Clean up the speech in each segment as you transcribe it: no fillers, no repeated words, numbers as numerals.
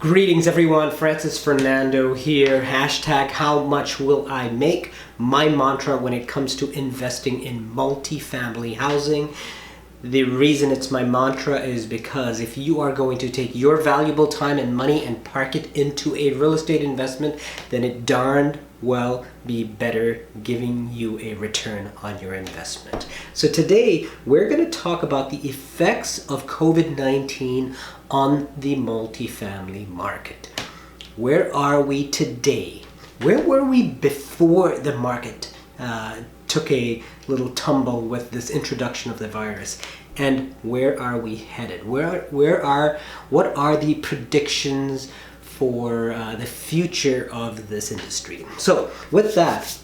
Greetings everyone, Francis Fernando here. Hashtag how much will I make? My mantra when it comes to investing in multifamily housing. The reason it's my mantra is because if you are going to take your valuable time and money and park it into a real estate investment, then it darn well be better giving you a return on your investment. So today we're going to talk about the effects of COVID-19 on the multifamily market. Where are we today? Where were we before the market took a little tumble with this introduction of the virus? And where are we headed? What are the predictions for the future of this industry? So with that,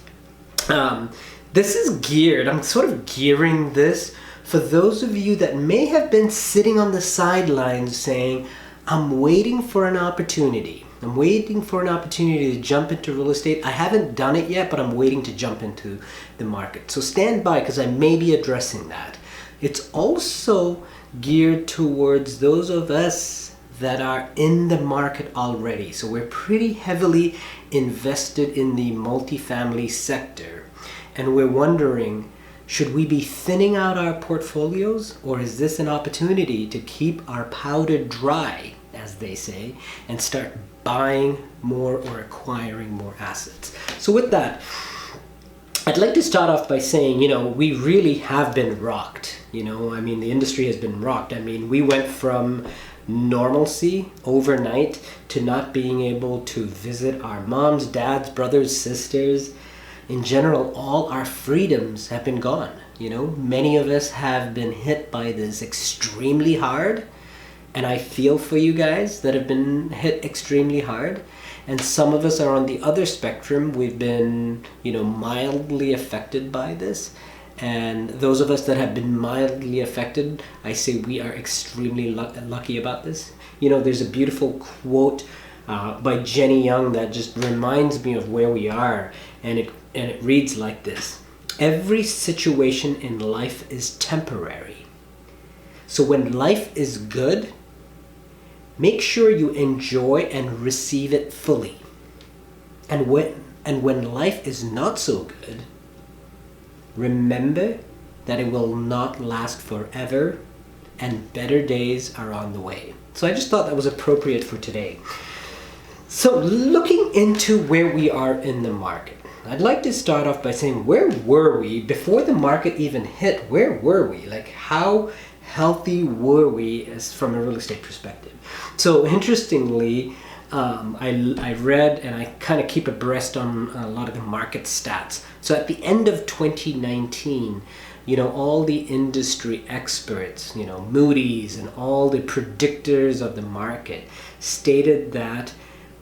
this is geared, I'm sort of gearing this for those of you that may have been sitting on the sidelines saying, I'm waiting for an opportunity. I'm waiting for an opportunity to jump into real estate. I haven't done it yet, but I'm waiting to jump into the market. So stand by because I may be addressing that. It's also geared towards those of us that are in the market already. So we're pretty heavily invested in the multifamily sector. And we're wondering, should we be thinning out our portfolios, or is this an opportunity to keep our powder dry, as they say, and start buying more or acquiring more assets? So with that, I'd like to start off by saying, we really have been rocked. The industry has been rocked. We went from normalcy overnight to not being able to visit our moms, dads, brothers, sisters. In general, all our freedoms have been gone. Many of us have been hit by this extremely hard, and I feel for you guys that have been hit extremely hard. And some of us are on the other spectrum. We've been, mildly affected by this. And those of us that have been mildly affected, I say we are extremely lucky about this. There's a beautiful quote by Jenny Young that just reminds me of where we are. And it reads like this: every situation in life is temporary. So when life is good, make sure you enjoy and receive it fully. And when life is not so good, remember that it will not last forever and better days are on the way. So I just thought that was appropriate for today. So looking into where we are in the market, I'd like to start off by saying, where were we before the market even hit? Where were we? How healthy were we from a real estate perspective? So interestingly, I read and I kind of keep abreast on a lot of the market stats. So at the end of 2019, all the industry experts, Moody's and all the predictors of the market stated that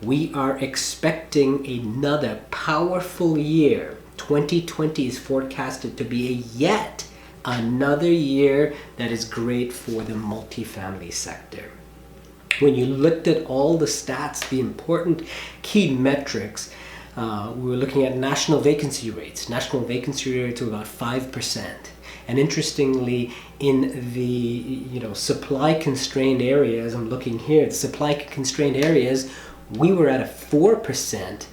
we are expecting another powerful year. 2020 is forecasted to be yet another year that is great for the multifamily sector. When you looked at all the stats, the important key metrics, we were looking at national vacancy rates. National vacancy rates were about 5%. And interestingly, in the supply-constrained areas, I'm looking here, the supply-constrained areas, we were at a 4%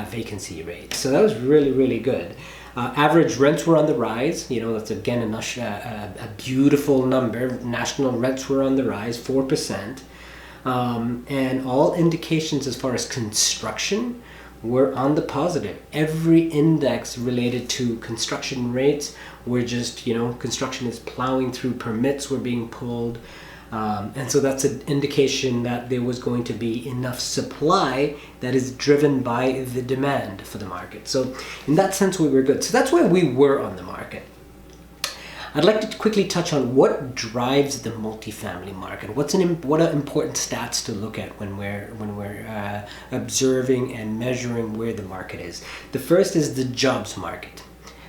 vacancy rate. So that was really, really good. Average rents were on the rise. That's again a beautiful number. National rents were on the rise, 4%. And all indications as far as construction were on the positive. Every index related to construction rates were just, construction is plowing through, permits were being pulled. And so that's an indication that there was going to be enough supply that is driven by the demand for the market. So in that sense, we were good. So that's where we were on the market. I'd like to quickly touch on what drives the multifamily market. What are important stats to look at when we're observing and measuring where the market is. The first is the jobs market.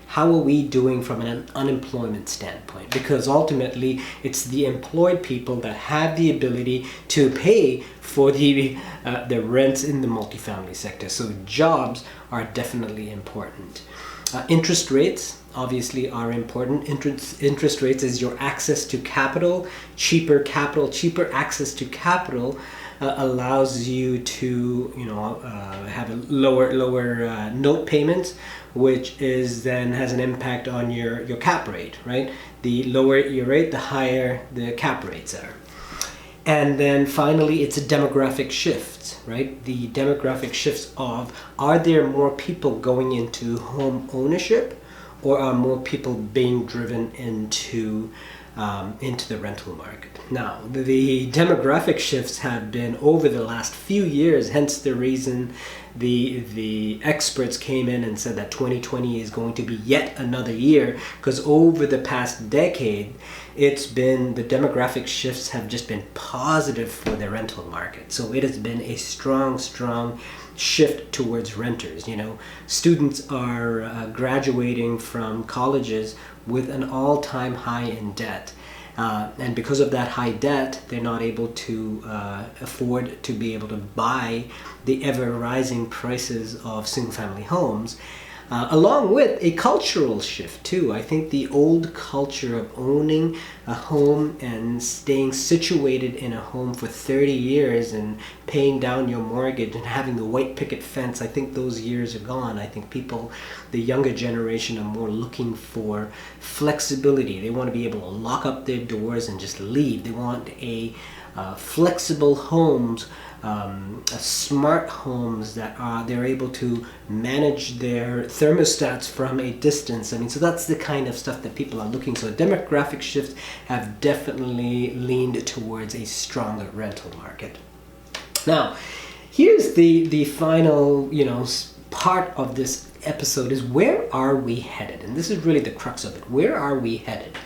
How are we doing from an unemployment standpoint? Because ultimately, it's the employed people that have the ability to pay for the rents in the multifamily sector. So jobs are definitely important. Interest rates obviously are important. Interest rates is your access to capital, cheaper access to capital allows you to, have a lower note payments, which is then has an impact on your cap rate, right? The lower your rate, the higher the cap rates are. And then finally, it's a demographic shift, right? The demographic shifts of, are there more people going into home ownership, or are more people being driven into the rental market? Now, the demographic shifts have been over the last few years, hence the reason the experts came in and said that 2020 is going to be yet another year, because over the past decade, the demographic shifts have just been positive for the rental market. So it has been a strong shift towards renters. Students are graduating from colleges with an all-time high in debt. And because of that high debt, they're not able to afford to be able to buy the ever-rising prices of single-family homes, along with a cultural shift too. I think the old culture of owning a home and staying situated in a home for 30 years and paying down your mortgage and having the white picket fence, I think those years are gone. I think the younger generation are more looking for flexibility. They want to be able to lock up their doors and just leave. They want a flexible homes, smart homes that they're able to manage their thermostats from a distance. So that's the kind of stuff that people are looking. So demographic shifts have definitely leaned towards a stronger rental market. Now, here's the final, part of this episode is, where are we headed? And this is really the crux of it. Where are we headed?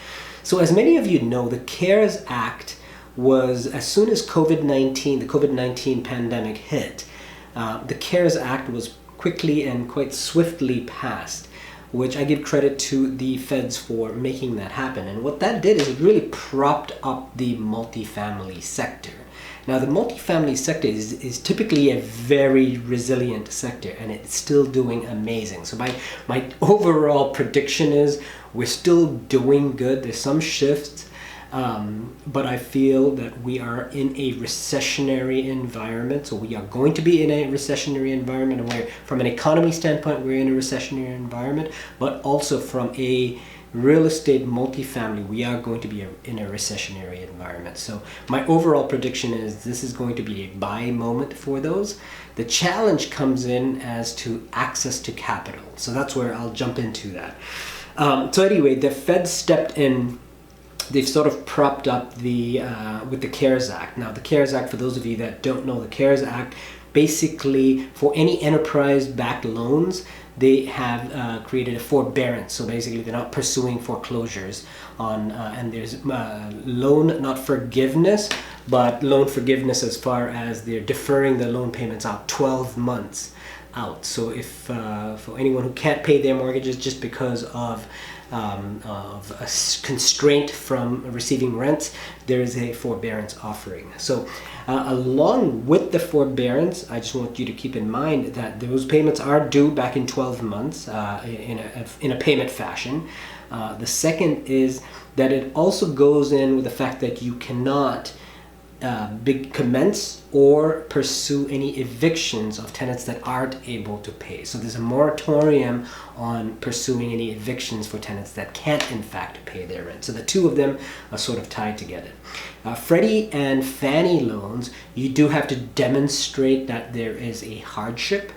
So as many of you know, the CARES Act was, as soon as the COVID-19 pandemic hit, the CARES Act was quickly and quite swiftly passed, which I give credit to the feds for making that happen. And what that did is it really propped up the multifamily sector. Now, the multifamily sector is typically a very resilient sector, and it's still doing amazing. So my overall prediction is we're still doing good. There's some shifts, but I feel that we are in a recessionary environment. So we are going to be in a recessionary environment, and where, from an economy standpoint, we're in a recessionary environment, but also from a real estate multifamily, we are going to be in a recessionary environment. So my overall prediction is this is going to be a buy moment for those. The challenge comes in as to access to capital. So that's where I'll jump into that. So anyway, the Fed stepped in. They've sort of propped up with the CARES Act. Now, the CARES Act, for those of you that don't know, the CARES Act, basically for any enterprise-backed loans, they have created a forbearance. So basically, they're not pursuing foreclosures on, and there's loan, not forgiveness, but loan forgiveness as far as they're deferring the loan payments out 12 months out. So if for anyone who can't pay their mortgages just because of a constraint from receiving rent, there is a forbearance offering. So along with the forbearance, I just want you to keep in mind that those payments are due back in 12 months in a payment fashion. The second is that it also goes in with the fact that you cannot commence or pursue any evictions of tenants that aren't able to pay. So there's a moratorium on pursuing any evictions for tenants that can't in fact pay their rent. So the two of them are sort of tied together. Freddie and Fannie loans, you do have to demonstrate that there is a hardship.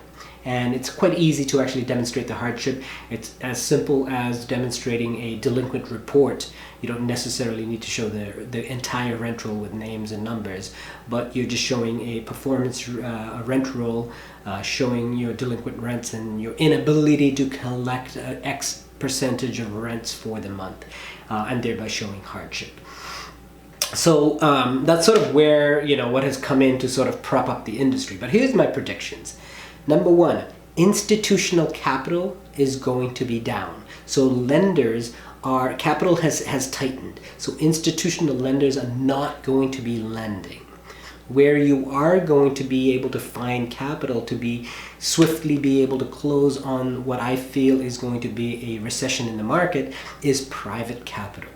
And it's quite easy to actually demonstrate the hardship. It's as simple as demonstrating a delinquent report. You don't necessarily need to show the entire rent roll with names and numbers, but you're just showing a performance rent roll, showing your delinquent rents and your inability to collect X percentage of rents for the month, and thereby showing hardship. So that's sort of where, what has come in to sort of prop up the industry. But here's my predictions. Number one, institutional capital is going to be down. So capital has tightened. So institutional lenders are not going to be lending. Where you are going to be able to find capital to swiftly be able to close on what I feel is going to be a recession in the market is private capital.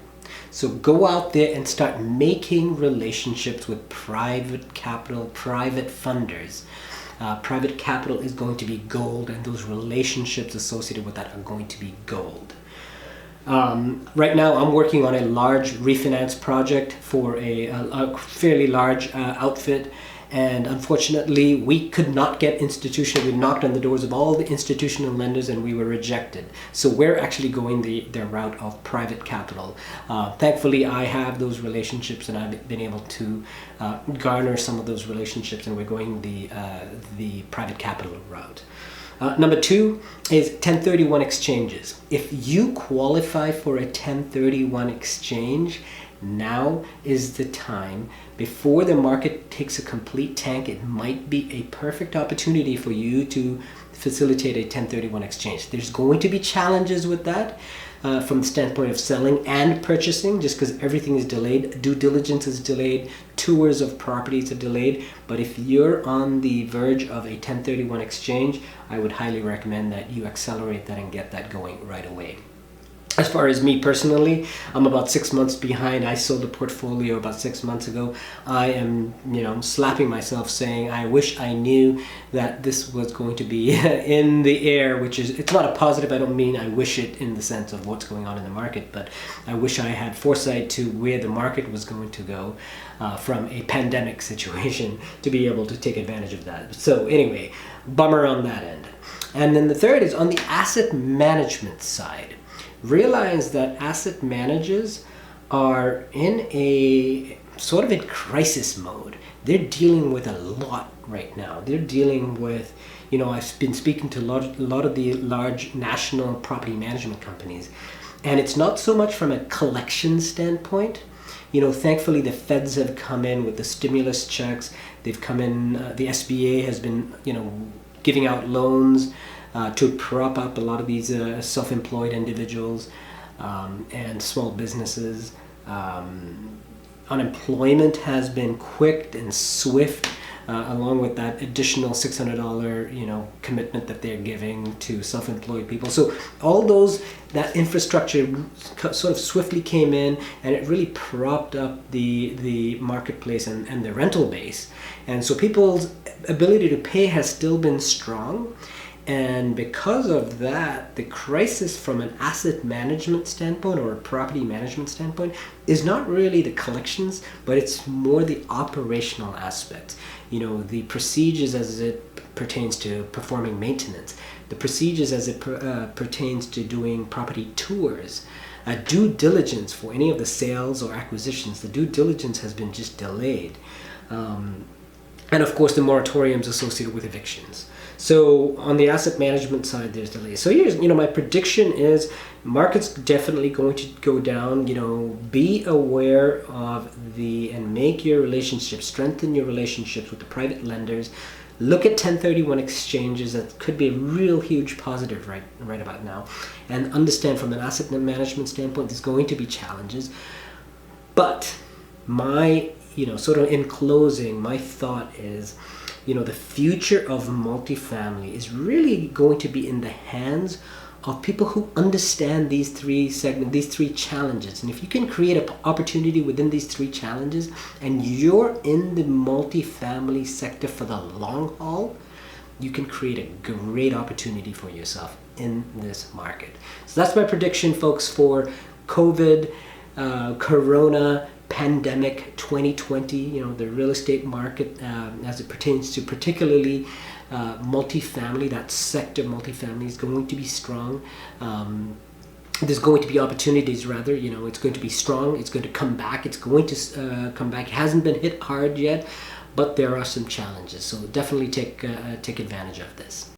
So go out there and start making relationships with private capital, private funders. Private capital is going to be gold, and those relationships associated with that are going to be gold. Right now, I'm working on a large refinance project for a fairly large outfit, and unfortunately, we could not get institutional. We knocked on the doors of all the institutional lenders, and we were rejected. So we're actually going the route of private capital. Thankfully, I have those relationships, and I've been able to garner some of those relationships, and we're going the private capital route. Number 2 is 1031 exchanges. If you qualify for a 1031 exchange, now is the time. Before the market takes a complete tank, it might be a perfect opportunity for you to facilitate a 1031 exchange. There's going to be challenges with that from the standpoint of selling and purchasing, just because everything is delayed. Due diligence is delayed, tours of properties are delayed. But if you're on the verge of a 1031 exchange, I would highly recommend that you accelerate that and get that going right away. As far as me personally, I'm about 6 months behind. I sold a portfolio about 6 months ago. I am, slapping myself saying, I wish I knew that this was going to be in the air, which is, it's not a positive. I don't mean I wish it in the sense of what's going on in the market, but I wish I had foresight to where the market was going to go from a pandemic situation to be able to take advantage of that. So anyway, bummer on that end. And then the third is on the asset management side. Realize that asset managers are in a sort of a crisis mode. They're dealing with a lot right now. They're dealing with, I've been speaking to a lot of the large national property management companies, and it's not so much from a collection standpoint. Thankfully the feds have come in with the stimulus checks. They've come in, the SBA has been, giving out loans to prop up a lot of these self-employed individuals and small businesses. Unemployment has been quick and swift, along with that additional $600 commitment that they're giving to self-employed people. So all that infrastructure sort of swiftly came in, and it really propped up the marketplace and the rental base. And so people's ability to pay has still been strong. And because of that, the crisis from an asset management standpoint or a property management standpoint is not really the collections, but it's more the operational aspect. The procedures as it pertains to performing maintenance, the procedures as it pertains to doing property tours, due diligence for any of the sales or acquisitions. The due diligence has been just delayed. And of course, the moratoriums associated with evictions. So on the asset management side, there's delays. So here's, my prediction is market's definitely going to go down. Be aware of and make your relationships, strengthen your relationships with the private lenders. Look at 1031 exchanges. That could be a real huge positive right about now. And understand from an asset management standpoint, there's going to be challenges. But sort of in closing, my thought is, the future of multifamily is really going to be in the hands of people who understand these three challenges. And if you can create an opportunity within these three challenges, and you're in the multifamily sector for the long haul, you can create a great opportunity for yourself in this market. So that's my prediction, folks, for COVID, Corona, pandemic 2020, the real estate market as it pertains to particularly multifamily. That sector, multifamily, is going to be strong. There's going to be opportunities, rather. It's going to be strong. It's going to come back. It's going to come back. It hasn't been hit hard yet, but there are some challenges. So definitely take advantage of this.